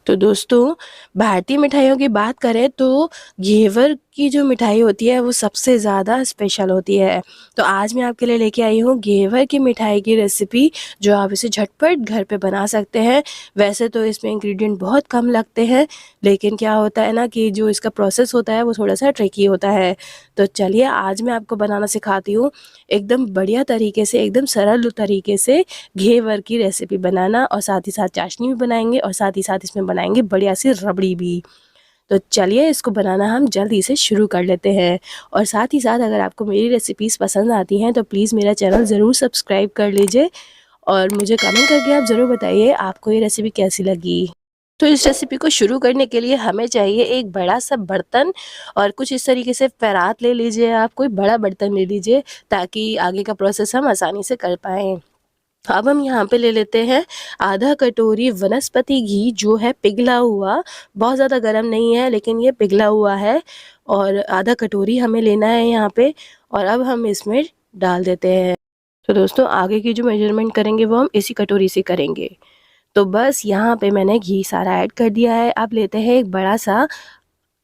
तो दोस्तों, भारतीय मिठाइयों की बात करें तो घेवर की जो मिठाई होती है वो सबसे ज़्यादा स्पेशल होती है। तो आज मैं आपके लिए लेके आई हूँ घेवर की मिठाई की रेसिपी, जो आप इसे झटपट घर पे बना सकते हैं। वैसे तो इसमें इंग्रेडिएंट बहुत कम लगते हैं, लेकिन क्या होता है ना कि जो इसका प्रोसेस होता है वो थोड़ा-सा ट्रिकी होता है। तो चलिए आज मैं आपको बनाना सिखाती हूँ, एकदम बढ़िया तरीके से, एकदम सरल तरीके से घेवर की रेसिपी बनाना, और साथ ही साथ चाशनी भी बनाएँगे और साथ ही साथ इसमें बनाएँगे बढ़िया सी रबड़ी भी। तो चलिए इसको बनाना हम जल्दी से शुरू कर लेते हैं। और साथ ही साथ अगर आपको मेरी रेसिपीज़ पसंद आती हैं तो प्लीज़ मेरा चैनल ज़रूर सब्सक्राइब कर लीजिए, और मुझे कमेंट करके आप ज़रूर बताइए आपको ये रेसिपी कैसी लगी। तो इस रेसिपी को शुरू करने के लिए हमें चाहिए एक बड़ा-सा बर्तन, और कुछ इस तरीके से परात ले लीजिए, आप कोई बड़ा बर्तन ले लीजिए ताकि आगे का प्रोसेस हम आसानी से कर पाएँ। अब हम यहाँ पे ले लेते हैं आधा कटोरी वनस्पति घी, जो है पिघला हुआ, बहुत ज़्यादा गर्म नहीं है लेकिन ये पिघला हुआ है, और आधा कटोरी हमें लेना है यहाँ पे। और अब हम इसमें डाल देते हैं। तो दोस्तों, आगे की जो मेजरमेंट करेंगे वो हम इसी कटोरी से करेंगे। तो बस यहाँ पे मैंने घी सारा ऐड कर दिया है। अब लेते हैं एक बड़ा सा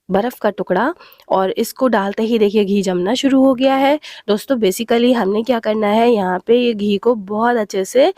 बर्फ़ का टुकड़ा, और इसको डालते ही देखिए घी जमना शुरू हो गया है। दोस्तों, बेसिकली हमने क्या करना है, यहाँ पे ये घी को बहुत अच्छे से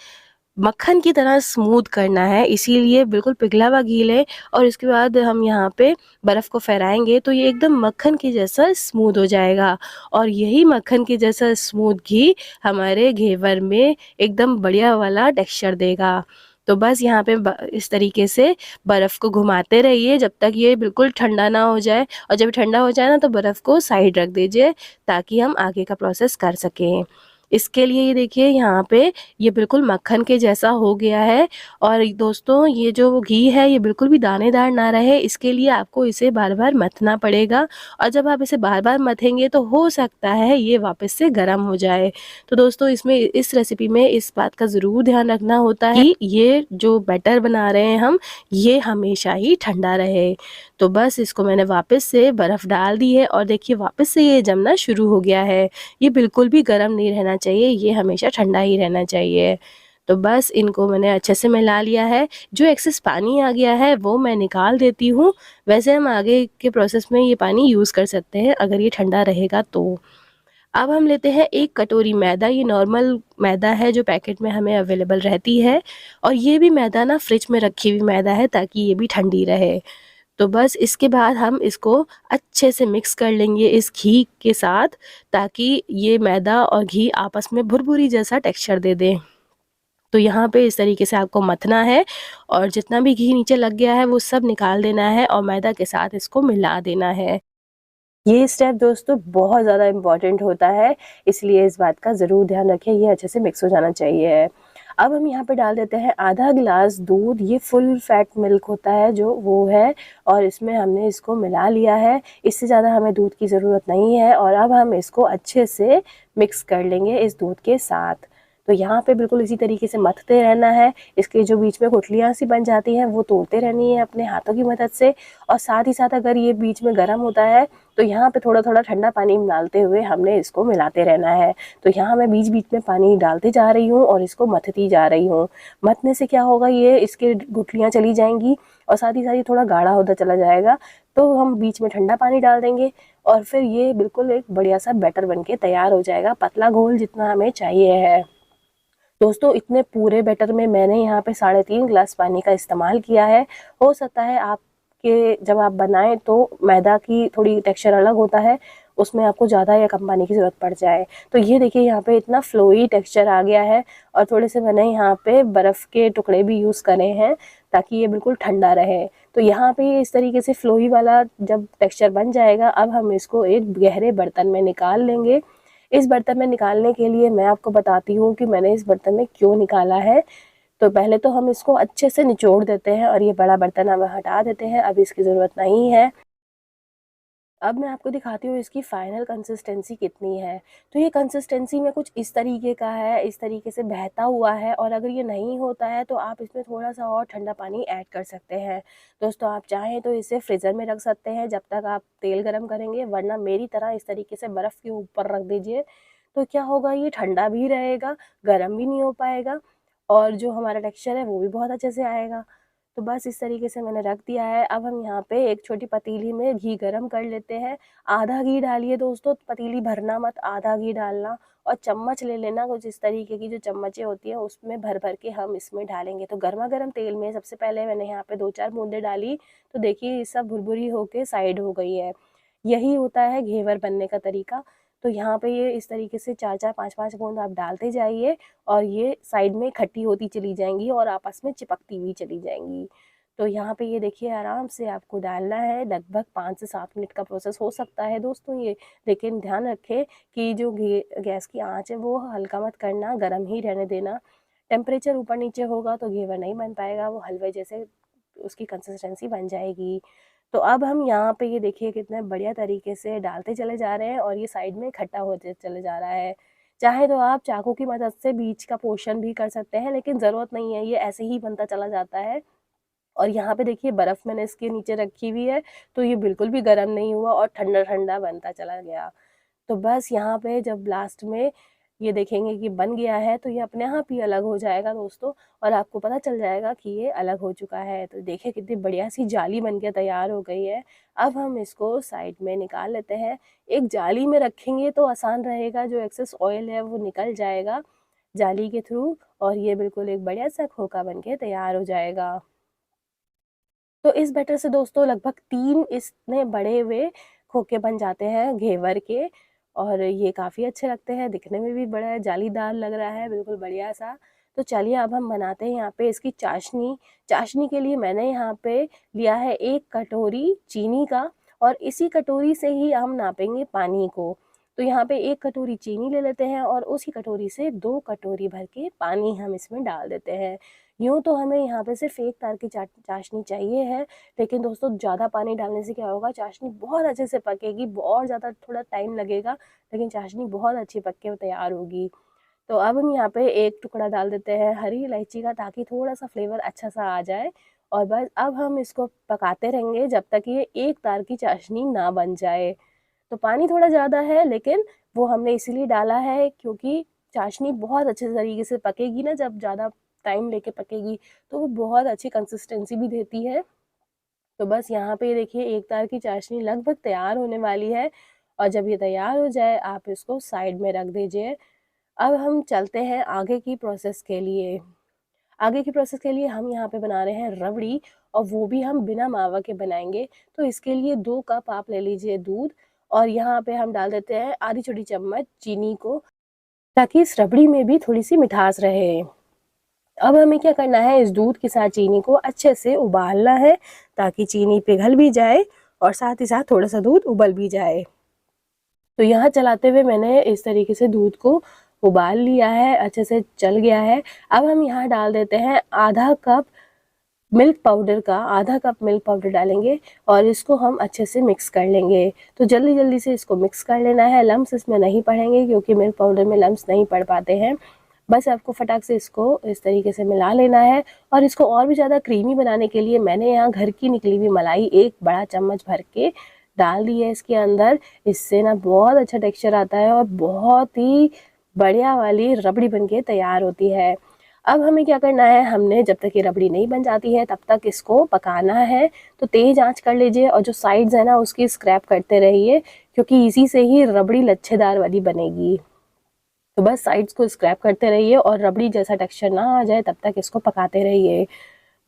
मक्खन की तरह स्मूथ करना है, इसीलिए बिल्कुल पिघला हुआ घी लें, और इसके बाद हम यहाँ पे बर्फ़ को फैलाएँगे तो ये एकदम मक्खन के जैसा स्मूथ हो जाएगा। और यही मक्खन के जैसा स्मूथ घी हमारे घेवर में एकदम बढ़िया वाला टेक्सचर देगा। तो बस यहाँ पे इस तरीके से बर्फ़ को घुमाते रहिए जब तक ये बिल्कुल ठंडा ना हो जाए, और जब ठंडा हो जाए ना तो बर्फ़ को साइड रख दीजिए ताकि हम आगे का प्रोसेस कर सकें। इसके लिए ये देखिए यहाँ पे ये बिल्कुल मक्खन के जैसा हो गया है। और दोस्तों, ये जो घी है ये बिल्कुल भी दानेदार ना रहे, इसके लिए आपको इसे बार-बार मथना पड़ेगा, और जब आप इसे बार-बार मथेंगे तो हो सकता है ये वापस से गरम हो जाए। तो दोस्तों, इसमें इस रेसिपी में इस बात का ज़रूर ध्यान रखना होता है कि ये जो बैटर बना रहे हैं हम, ये हमेशा ही ठंडा रहे। तो बस इसको मैंने वापस से बर्फ़ डाल दी है, और देखिए वापस से ये जमना शुरू हो गया है। ये बिल्कुल भी गरम नहीं रहना चाहिए, ये हमेशा ठंडा ही रहना चाहिए। तो बस इनको मैंने अच्छे से मिला लिया है। जो एक्सेस पानी आ गया है वो मैं निकाल देती हूँ। वैसे हम आगे के प्रोसेस में ये पानी यूज़ कर सकते हैं अगर ये ठंडा रहेगा तो। अब हम लेते हैं 1 कटोरी मैदा, ये नॉर्मल मैदा है जो पैकेट में हमें अवेलेबल रहती है, और ये भी मैदा ना फ्रिज में रखी हुई मैदा है ताकि ये भी ठंडी रहे। तो बस इसके बाद हम इसको अच्छे से मिक्स कर लेंगे इस घी के साथ, ताकि ये मैदा और घी आपस में भुरभुरी जैसा टेक्सचर दे दें। तो यहाँ पे इस तरीके से आपको मथना है, और जितना भी घी नीचे लग गया है वो सब निकाल देना है, और मैदा के साथ इसको मिला देना है। ये स्टेप दोस्तों बहुत ज़्यादा इम्पोर्टेंट होता है, इसलिए इस बात का ज़रूर ध्यान रखें, ये अच्छे से मिक्स हो जाना चाहिए। अब हम यहाँ पे डाल देते हैं आधा गिलास दूध, ये फुल फैट मिल्क होता है जो वो है, और इसमें हमने इसको मिला लिया है। इससे ज़्यादा हमें दूध की ज़रूरत नहीं है, और अब हम इसको अच्छे से मिक्स कर लेंगे इस दूध के साथ। तो यहाँ पे बिल्कुल इसी तरीके से मथते रहना है। इसके जो बीच में गुठलियाँ सी बन जाती हैं वो तोड़ते रहनी है अपने हाथों की मदद से, और साथ ही साथ अगर ये बीच में गर्म होता है तो यहाँ पे थोड़ा-थोड़ा ठंडा पानी डालते हुए हमने इसको मिलाते रहना है। तो यहाँ मैं बीच-बीच में पानी डालते जा रही हूँ और इसको मथती जा रही हूँ। मथने से क्या होगा, ये इसकी गुठलियाँ चली जाएँगी, और साथ ही साथ ये थोड़ा गाढ़ा होता चला जाएगा। तो हम बीच में ठंडा पानी डाल देंगे, और फिर ये बिल्कुल एक बढ़िया-सा बैटर बन के तैयार हो जाएगा, पतला घोल जितना हमें चाहिए है। दोस्तों, इतने पूरे बैटर में मैंने यहाँ पे 3.5 ग्लास पानी का इस्तेमाल किया है। हो सकता है आपके जब आप बनाएँ तो मैदा की थोड़ी टेक्सचर अलग होता है, उसमें आपको ज़्यादा या कम पानी की ज़रूरत पड़ जाए। तो ये देखिए यहाँ पे इतना फ्लोई टेक्सचर आ गया है, और थोड़े से मैंने यहाँ पे बर्फ़ के टुकड़े भी यूज़ करे हैं ताकि ये बिल्कुल ठंडा रहे। तो यहाँ पे इस तरीके से फ्लोई वाला जब टेक्सचर बन जाएगा, अब हम इसको एक गहरे बर्तन में निकाल लेंगे। इस बर्तन में निकालने के लिए मैं आपको बताती हूँ कि मैंने इस बर्तन में क्यों निकाला है। तो पहले तो हम इसको अच्छे से निचोड़ देते हैं, और ये बड़ा बर्तन हम हटा देते हैं, अब इसकी ज़रूरत नहीं है। अब मैं आपको दिखाती हूँ इसकी फ़ाइनल कंसिस्टेंसी कितनी है। तो ये कंसिस्टेंसी में कुछ इस तरीके का है, इस तरीके से बहता हुआ है, और अगर ये नहीं होता है तो आप इसमें थोड़ा-सा और ठंडा पानी ऐड कर सकते हैं। दोस्तों, आप चाहें तो इसे फ्रीज़र में रख सकते हैं जब तक आप तेल गरम करेंगे, वरना मेरी तरह इस तरीके से बर्फ़ के ऊपर रख दीजिए। तो क्या होगा, ये ठंडा भी रहेगा, गरम भी नहीं हो पाएगा, और जो हमारा टेक्सचर है वो भी बहुत अच्छे से आएगा। तो बस इस तरीके से मैंने रख दिया है। अब हम यहाँ पे एक छोटी पतीली में घी गरम कर लेते हैं। आधा घी डालिए दोस्तों, पतीली भरना मत, आधा घी डालना और चम्मच ले लेना, कुछ इस तरीके की जो चम्मचें होती हैं उसमें भर भर के हम इसमें डालेंगे। तो गर्मा गर्म तेल में सबसे पहले मैंने यहाँ पे 2-4 बूंदें डाली, तो देखिए ये सब भुरभुरी होके साइड हो गई है। यही होता है घेवर बनने का तरीका। तो यहाँ पे ये इस तरीके से 4-4 5-5 बूंद आप डालते जाइए और ये साइड में इकट्ठी होती चली जाएंगी और आपस में चिपकती हुई चली जाएंगी। तो यहाँ पे ये देखिए आराम से आपको डालना है। लगभग 5 से 7 मिनट का प्रोसेस हो सकता है दोस्तों ये, लेकिन ध्यान रखें कि जो गैस की आंच है वो हल्का मत करना, गर्म ही रहने देना। टेम्परेचर ऊपर नीचे होगा तो घेवर नहीं बन पाएगा, वो हलवे जैसे उसकी कंसिस्टेंसी बन जाएगी। तो अब हम यहाँ पे ये देखिए कितने बढ़िया तरीके से डालते चले जा रहे हैं और ये साइड में इकट्ठा होते चले जा रहा है। चाहे तो आप चाकू की मदद से बीच का पोर्शन भी कर सकते हैं, लेकिन ज़रूरत नहीं है, ये ऐसे ही बनता चला जाता है। और यहाँ पे देखिए बर्फ़ मैंने इसके नीचे रखी हुई है, तो ये बिल्कुल भी गर्म नहीं हुआ और ठंडा ठंडा बनता चला गया। तो बस यहाँ पे जब लास्ट में ये देखेंगे कि बन गया है तो ये अपने आप ही अलग हो जाएगा दोस्तों, और आपको पता चल जाएगा कि ये अलग हो चुका है। तो देखिए कितनी बढ़िया सी जाली बन के तैयार हो गई है। अब हम इसको साइड में निकाल लेते हैं। एक जाली में रखेंगे तो आसान रहेगा, जो एक्सेस ऑयल है वो निकल जाएगा जाली के थ्रू और ये बिल्कुल एक बढ़िया सा खोखा बन के तैयार हो जाएगा। तो इस बैटर से दोस्तों लगभग 3 इतने बड़े हुए खोखे बन जाते हैं घेवर के, और ये काफ़ी अच्छे लगते हैं, दिखने में भी बड़ा जालीदार लग रहा है, बिल्कुल बढ़िया सा। तो चलिए अब हम बनाते हैं यहाँ पे इसकी चाशनी। चाशनी के लिए मैंने यहाँ पे लिया है 1 कटोरी चीनी का, और इसी कटोरी से ही हम नापेंगे पानी को। तो यहाँ पे 1 कटोरी चीनी ले लेते हैं और उसी कटोरी से 2 कटोरी भर के पानी हम इसमें डाल देते हैं। यूँ तो हमें यहाँ पे सिर्फ 1 तार की चाशनी चाहिए है, लेकिन दोस्तों ज़्यादा पानी डालने से क्या होगा, चाशनी बहुत अच्छे से पकेगी, और ज़्यादा थोड़ा टाइम लगेगा, लेकिन चाशनी बहुत अच्छी पक के तैयार होगी। तो अब हम यहाँ पे 1 टुकड़ा डाल देते हैं हरी इलायची का, ताकि थोड़ा-सा फ्लेवर अच्छा सा आ जाए, और बस अब हम इसको पकाते रहेंगे जब तक ये 1 तार की चाशनी ना बन जाए। तो पानी थोड़ा ज़्यादा है, लेकिन वो हमने इसीलिए डाला है क्योंकि चाशनी बहुत अच्छे तरीके से पकेगी ना, जब ज़्यादा टाइम लेके पकेगी तो वो बहुत अच्छी कंसिस्टेंसी भी देती है। तो बस यहाँ पे देखिए 1 तार की चाशनी लगभग तैयार होने वाली है, और जब ये तैयार हो जाए आप इसको साइड में रख दीजिए। अब हम चलते हैं आगे की प्रोसेस के लिए। आगे की प्रोसेस के लिए हम यहाँ पे बना रहे हैं रबड़ी, और वो भी हम बिना मावा के बनाएंगे। तो इसके लिए 2 कप आप ले लीजिए दूध, और यहाँ पे हम डाल देते हैं आधी छोटी चम्मच चीनी को, ताकि इस रबड़ी में भी थोड़ी सी मिठास रहे। अब हमें क्या करना है, इस दूध के साथ चीनी को अच्छे से उबालना है, ताकि चीनी पिघल भी जाए और साथ ही साथ थोड़ा सा दूध उबल भी जाए। तो यहाँ चलाते हुए मैंने इस तरीके से दूध को उबाल लिया है, अच्छे से चल गया है। अब हम यहाँ डाल देते हैं आधा कप मिल्क पाउडर डालेंगे, और इसको हम अच्छे से मिक्स कर लेंगे। तो जल्दी जल्दी से इसको मिक्स कर लेना है, लम्स इसमें नहीं पड़ेंगे क्योंकि मिल्क पाउडर में लम्स नहीं पड़ पाते हैं। बस आपको फटाक से इसको इस तरीके से मिला लेना है, और इसको और भी ज़्यादा क्रीमी बनाने के लिए मैंने यहाँ घर की निकली हुई मलाई 1 बड़ा चम्मच भर के डाल दी है इसके अंदर। इससे ना बहुत अच्छा टेक्सचर आता है और बहुत ही बढ़िया वाली रबड़ी बनके तैयार होती है। अब हमें क्या करना है, हमने जब तक ये रबड़ी नहीं बन जाती है तब तक इसको पकाना है। तो तेज़ आंच कर लीजिए, और जो साइड्स है ना उसकी स्क्रैप करते रहिए, क्योंकि इसी से ही रबड़ी लच्छेदार वाली बनेगी। तो बस साइड्स को स्क्रैप करते रहिए, और रबड़ी जैसा टेक्सचर ना आ जाए तब तक इसको पकाते रहिए।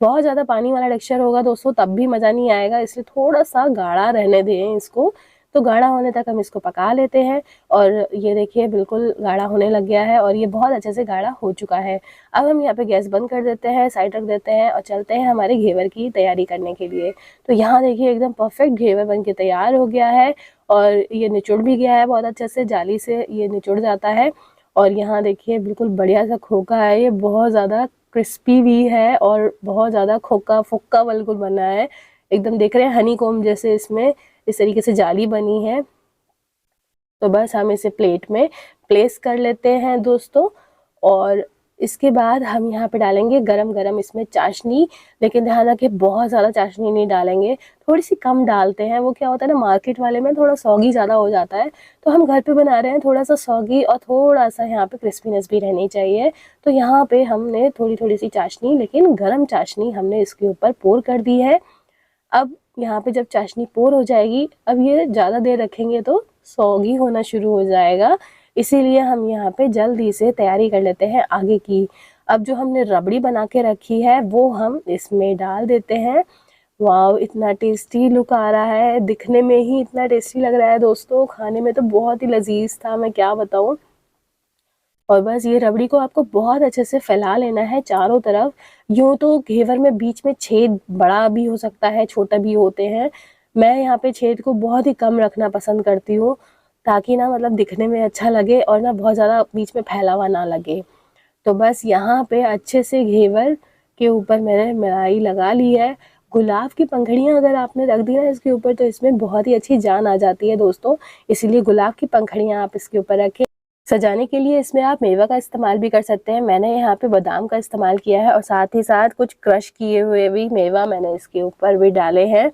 बहुत ज़्यादा पानी वाला टेक्सचर होगा दोस्तों तब भी मज़ा नहीं आएगा, इसलिए थोड़ा सा गाढ़ा रहने दें इसको। तो गाढ़ा होने तक हम इसको पका लेते हैं, और ये देखिए बिल्कुल गाढ़ा होने लग गया है और ये बहुत अच्छे से गाढ़ा हो चुका है। अब हम यहाँ पे गैस बंद कर देते हैं, साइड रख देते हैं और चलते हैं हमारे घेवर की तैयारी करने के लिए। तो यहाँ देखिए एकदम परफेक्ट घेवर बन के तैयार हो गया है, और ये निचुड़ भी गया है बहुत अच्छे से, जाली से ये निचुड़ जाता है। और यहाँ देखिए बिल्कुल बढ़िया सा खोखा है, ये बहुत ज़्यादा क्रिस्पी भी है और बहुत ज़्यादा खोखा फुक्का बिल्कुल बना है। एकदम देख रहे हैं हनीकॉम्ब जैसे इसमें इस तरीके से जाली बनी है। तो बस हम इसे प्लेट में प्लेस कर लेते हैं दोस्तों, और इसके बाद हम यहाँ पे डालेंगे गरम-गरम इसमें चाशनी, लेकिन ध्यान रखें बहुत ज़्यादा चाशनी नहीं डालेंगे, थोड़ी-सी कम डालते हैं। वो क्या होता है ना, मार्केट वाले में थोड़ा सौगी ज़्यादा हो जाता है, तो हम घर पे बना रहे हैं थोड़ा-सा सौगी और थोड़ा-सा यहाँ पे क्रिस्पीनेस भी रहनी चाहिए। तो यहाँ पे हमने थोड़ी-थोड़ी सी चाशनी, लेकिन गरम चाशनी हमने इसके ऊपर पोर कर दी है। अब यहाँ पे जब चाशनी पोर हो जाएगी, अब ये ज़्यादा देर रखेंगे तो सौगी होना शुरू हो जाएगा, इसीलिए हम यहाँ पे जल्दी से तैयारी कर लेते हैं आगे की। अब जो हमने रबड़ी बना के रखी है वो हम इसमें डाल देते हैं। वाओ! इतना टेस्टी लुक आ रहा है, दिखने में ही इतना टेस्टी लग रहा है दोस्तों, खाने में तो बहुत ही लज़ीज़ था, मैं क्या बताऊँ। और बस ये रबड़ी को आपको बहुत अच्छे से फैला लेना है चारों तरफ। यूँ तो घेवर में बीच में छेद बड़ा भी हो सकता है, छोटा भी होते हैं। मैं यहाँ पे छेद को बहुत ही कम रखना पसंद करती हूँ, ताकि ना मतलब दिखने में अच्छा लगे और ना बहुत ज़्यादा बीच में फैला हुआ ना लगे। तो बस यहाँ पे अच्छे से घेवर के ऊपर मैंने मलाई लगा ली है। गुलाब की पंखुड़ियाँ अगर आपने रख दी ना इसके ऊपर, तो इसमें बहुत ही अच्छी जान आ जाती है दोस्तों, इसीलिए गुलाब की पंखुड़ियाँ आप इसके ऊपर रखें। सजाने के लिए इसमें आप मेवा का इस्तेमाल भी कर सकते हैं। मैंने यहाँ पे बादाम का इस्तेमाल किया है और साथ ही साथ कुछ क्रश किए हुए भी मेवा मैंने इसके ऊपर भी डाले हैं।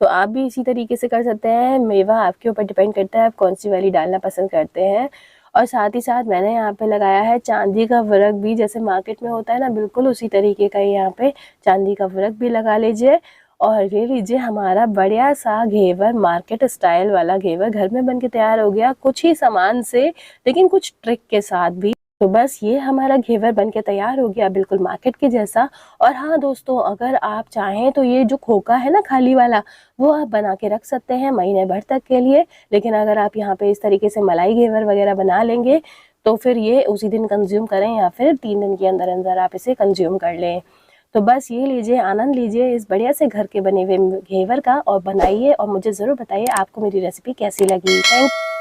तो आप भी इसी तरीके से कर सकते हैं। मेवा आपके ऊपर डिपेंड करता है आप कौन सी वाली डालना पसंद करते हैं। और साथ ही साथ मैंने यहाँ पे लगाया है चांदी का वर्क भी, जैसे मार्केट में होता है ना, बिल्कुल उसी तरीके का यहाँ पे चांदी का वर्क भी लगा लीजिए। और ये लीजिए हमारा बढ़िया सा घेवर, मार्केट स्टाइल वाला घेवर घर में बन के तैयार हो गया, कुछ ही सामान से, लेकिन कुछ ट्रिक के साथ भी। तो बस ये हमारा घेवर बन के तैयार हो गया, बिल्कुल मार्केट के जैसा। और हाँ दोस्तों, अगर आप चाहें तो ये जो खोखा है ना खाली वाला, वो आप बना के रख सकते हैं महीने भर तक के लिए। लेकिन अगर आप यहाँ पे इस तरीके से मलाई घेवर वगैरह बना लेंगे, तो फिर ये उसी दिन कंज्यूम करें या फिर 3 दिन के अंदर अंदर आप इसे कंज्यूम कर लें। तो बस ये लीजिए, आनंद लीजिए इस बढ़िया से घर के बने हुए घेवर का और बनाइए, और मुझे ज़रूर बताइए आपको मेरी रेसिपी कैसी लगी। थैंक